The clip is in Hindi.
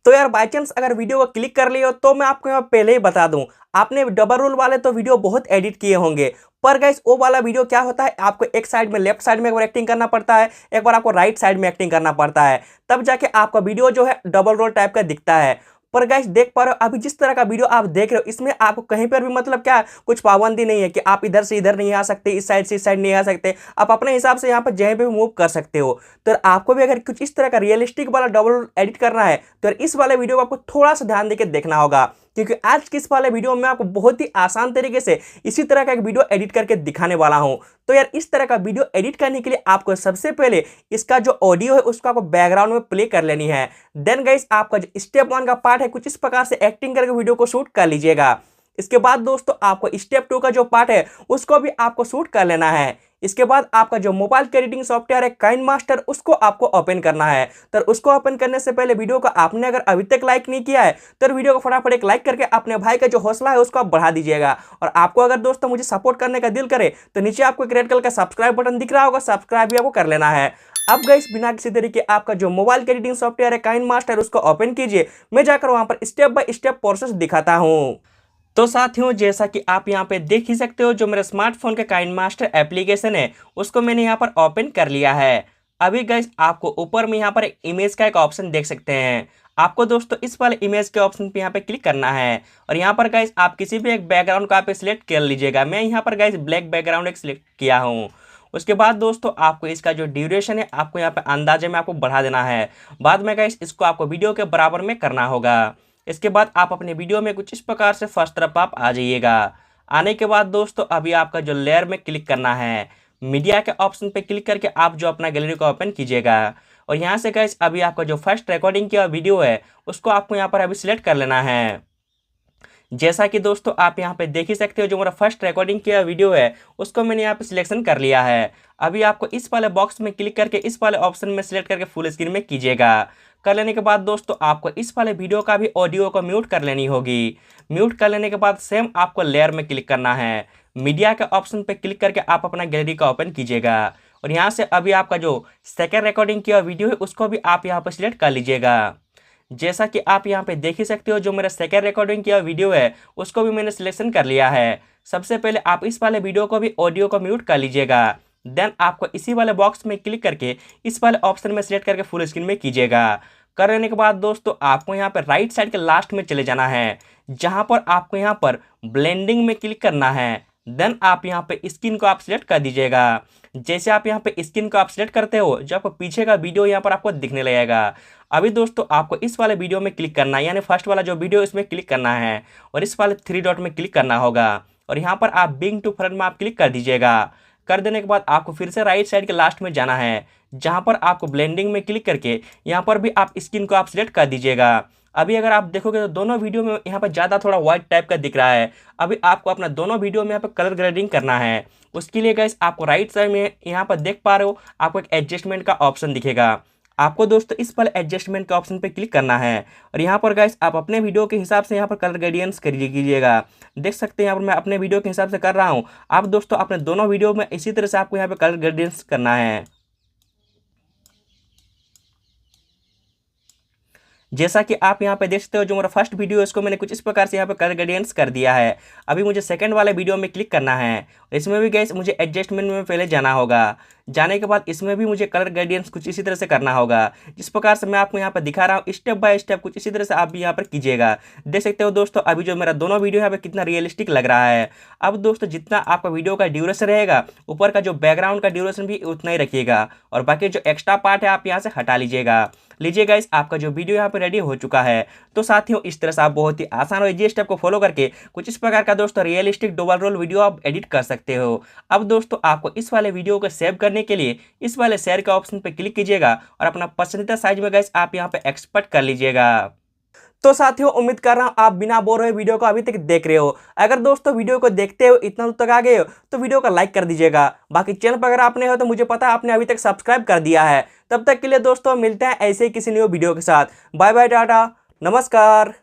तो यार बाई चांस अगर वीडियो को क्लिक कर लियो तो मैं आपको यहाँ पहले ही बता दूं, आपने डबल रोल वाले तो वीडियो बहुत एडिट किए होंगे, पर गाइस वो वाला वीडियो क्या होता है, आपको एक साइड में लेफ्ट साइड में एक बार एक्टिंग करना पड़ता है, एक बार आपको राइट साइड में एक्टिंग करना पड़ता है, तब जाके आपका वीडियो जो है डबल रोल टाइप का दिखता है। पर गाइस देख पा रहे हो अभी जिस तरह का वीडियो आप देख रहे हो इसमें आपको कहीं पर भी मतलब क्या कुछ पाबंदी नहीं है कि आप इधर से इधर नहीं आ सकते, इस साइड से इस साइड नहीं आ सकते, आप अपने हिसाब से यहाँ पर जहीं पे भी मूव कर सकते हो। तो आपको भी अगर कुछ इस तरह का रियलिस्टिक वाला डबल एडिट करना है तो इस वाले वीडियो को आपको थोड़ा सा ध्यान देकर देखना होगा, क्योंकि आज के इस वाले वीडियो में आपको बहुत ही आसान तरीके से इसी तरह का एक वीडियो एडिट करके दिखाने वाला हूं। तो यार इस तरह का वीडियो एडिट करने के लिए आपको सबसे पहले इसका जो ऑडियो है उसको आपको बैकग्राउंड में प्ले कर लेनी है। देन गाइस आपका जो स्टेप 1 का पार्ट है कुछ इस प्रकार से एक्टिंग करके वीडियो को शूट कर लीजिएगा। इसके बाद दोस्तों आपको स्टेप 2 का जो पार्ट है उसको भी आपको शूट कर लेना है। इसके बाद आपका जो मोबाइल के एडिटिंग सॉफ्टवेयर है काइनमास्टर उसको आपको ओपन करना है। तो उसको ओपन करने से पहले वीडियो को आपने अगर अभी तक लाइक नहीं किया है तो वीडियो को फटाफट एक लाइक करके अपने भाई का जो हौसला है उसको आप बढ़ा दीजिएगा। और आपको अगर दोस्तों मुझे सपोर्ट करने का दिल करे तो नीचे आपको एक रेड कलर का सब्सक्राइब बटन दिख रहा होगा, सब्सक्राइब भी आपको कर लेना है। अब गाइस बिना किसी तरीके आपका जो मोबाइल के एडिटिंग सॉफ्टवेयर है काइनमास्टर उसको ओपन कीजिए, मैं जाकर वहां पर स्टेप बाय स्टेप प्रोसेस दिखाता हूं। तो साथियों जैसा कि आप यहाँ पे देख ही सकते हो जो मेरे स्मार्टफोन का काइनमास्टर एप्लीकेशन है उसको मैंने यहाँ पर ओपन कर लिया है। अभी गाइस आपको ऊपर में यहाँ पर एक इमेज का एक ऑप्शन देख सकते हैं, आपको दोस्तों इस वाले इमेज के ऑप्शन पे यहाँ पे क्लिक करना है और यहाँ पर गाइस आप किसी भी एक बैकग्राउंड को आप सिलेक्ट कर लीजिएगा। मैं यहाँ पर गाइस ब्लैक बैकग्राउंड एक सिलेक्ट किया हूँ। उसके बाद दोस्तों आपको इसका जो ड्यूरेशन है आपको यहाँ पे अंदाजे में आपको बढ़ा देना है, बाद में गाइस इसको आपको वीडियो के बराबर में करना होगा। इसके बाद आप अपने वीडियो में कुछ इस प्रकार से फर्स्ट तरफ आप आ जाइएगा। आने के बाद दोस्तों अभी आपका जो लेयर में क्लिक करना है, मीडिया के ऑप्शन पे क्लिक करके आप जो अपना गैलरी को ओपन कीजिएगा और यहाँ से गाइस अभी आपका जो फर्स्ट रिकॉर्डिंग किया वीडियो है उसको आपको यहाँ पर अभी सिलेक्ट कर लेना है। जैसा कि दोस्तों आप यहाँ पे देख ही सकते हो जो मेरा फर्स्ट रिकॉर्डिंग किया वीडियो है उसको मैंने यहाँ पे सिलेक्शन कर लिया है। अभी आपको इस वाले बॉक्स में क्लिक करके इस वाले ऑप्शन में सिलेक्ट करके फुल स्क्रीन में कीजिएगा। कर लेने के बाद दोस्तों आपको इस वाले वीडियो का भी ऑडियो को म्यूट कर लेनी होगी। म्यूट कर लेने के बाद सेम आपको लेयर में क्लिक करना है, मीडिया के ऑप्शन पे क्लिक करके आप अपना गैलरी का ओपन कीजिएगा और यहाँ से अभी आपका जो सेकेंड रिकॉर्डिंग किया वीडियो है उसको भी आप यहाँ पर सिलेक्ट कर लीजिएगा। जैसा कि आप यहाँ पे देख ही सकते हो जो मेरा सेकेंड रिकॉर्डिंग किया वीडियो है उसको भी मैंने सिलेक्शन कर लिया है। सबसे पहले आप इस वाले वीडियो को भी ऑडियो को म्यूट कर लीजिएगा। देन आपको इसी वाले बॉक्स में क्लिक करके इस वाले ऑप्शन में सिलेक्ट करके फुल स्क्रीन में कीजिएगा। कर लेने के बाद दोस्तों आपको यहाँ पर राइट साइड के लास्ट में चले जाना है, जहाँ पर आपको यहाँ पर ब्लेंडिंग में क्लिक करना है। देन आप यहाँ पे स्किन को आप सिलेक्ट कर दीजिएगा। जैसे आप यहाँ पे स्किन को आप सिलेक्ट करते हो जो आपको पीछे का वीडियो यहाँ पर आपको दिखने लगेगा। अभी दोस्तों आपको इस वाले वीडियो में क्लिक करना है, यानी फर्स्ट वाला जो वीडियो इसमें क्लिक करना है और इस वाले 3 डॉट में क्लिक करना होगा और यहाँ पर आप बिंग टू फ्रंट में आप क्लिक कर दीजिएगा। कर देने के बाद आपको फिर से राइट साइड के लास्ट में जाना है, जहाँ पर आपको ब्लेंडिंग में क्लिक करके यहाँ पर भी आप स्किन को आप सिलेक्ट कर दीजिएगा। अभी अगर आप देखोगे तो दोनों वीडियो में यहाँ पर ज़्यादा थोड़ा वाइट टाइप का दिख रहा है। अभी आपको अपना दोनों वीडियो में यहाँ पर कलर ग्रेडिंग करना है। उसके लिए गाइस आपको राइट साइड में यहाँ पर देख पा रहे हो आपको एक एडजस्टमेंट का ऑप्शन दिखेगा। आपको दोस्तों इस पर एडजस्टमेंट के ऑप्शन पे क्लिक करना है और यहाँ पर गाइस आप अपने वीडियो के हिसाब से यहाँ पर कलर ग्रेडियंट्स कीजिएगा। देख सकते हैं यहाँ पर मैं अपने वीडियो के हिसाब से कर रहा हूँ। आप दोस्तों अपने दोनों वीडियो में इसी तरह से आपको यहाँ पे कलर ग्रेडियंट्स करना है। जैसा कि आप यहाँ पे देख सकते हो जो मेरा फर्स्ट वीडियो है इसको मैंने कुछ इस प्रकार से यहाँ पे कलर ग्रेडियंट्स कर दिया है। अभी मुझे सेकंड वाले वीडियो में क्लिक करना है, इसमें भी गाइस मुझे एडजस्टमेंट में पहले जाना होगा। जाने के बाद इसमें भी मुझे कलर ग्रेडियंट्स कुछ इसी तरह से करना होगा, जिस प्रकार से मैं आपको यहाँ पर दिखा रहा हूँ स्टेप बाय स्टेप कुछ इसी तरह से आप भी यहाँ पर कीजिएगा। देख सकते हो दोस्तों अभी जो मेरा दोनों वीडियो यहाँ पे कितना रियलिस्टिक लग रहा है। अब दोस्तों जितना आपका वीडियो का ड्यूरेशन रहेगा ऊपर का जो बैकग्राउंड का ड्यूरेशन भी उतना ही रखिएगा और बाकी जो एक्स्ट्रा पार्ट है आप यहाँ से हटा लीजिएगा। लीजिए गाइस आपका जो वीडियो यहाँ पे रेडी हो चुका है। तो साथियों इस तरह से आप बहुत ही आसान और इजी स्टेप को फॉलो करके कुछ इस प्रकार का दोस्तों रियलिस्टिक डबल रोल वीडियो आप एडिट कर सकते हो। अब दोस्तों आपको इस वाले वीडियो को सेव करने के लिए इस वाले शेयर के ऑप्शन पे क्लिक कीजिएगा और अपना पसंदीदा साइज में गाइस आप यहाँ पे एक्सपोर्ट कर लीजिएगा। तो साथियों उम्मीद कर रहा हूँ आप बिना बोर हुए वीडियो को अभी तक देख रहे हो। अगर दोस्तों वीडियो को देखते हो इतना दूर तक आ गए हो तो वीडियो को लाइक कर दीजिएगा। बाकी चैनल पर अगर आपने हो तो मुझे पता है आपने अभी तक सब्सक्राइब कर दिया है। तब तक के लिए दोस्तों मिलते हैं ऐसे ही किसी न्यू वीडियो के साथ। बाय बाय, टाटा, नमस्कार।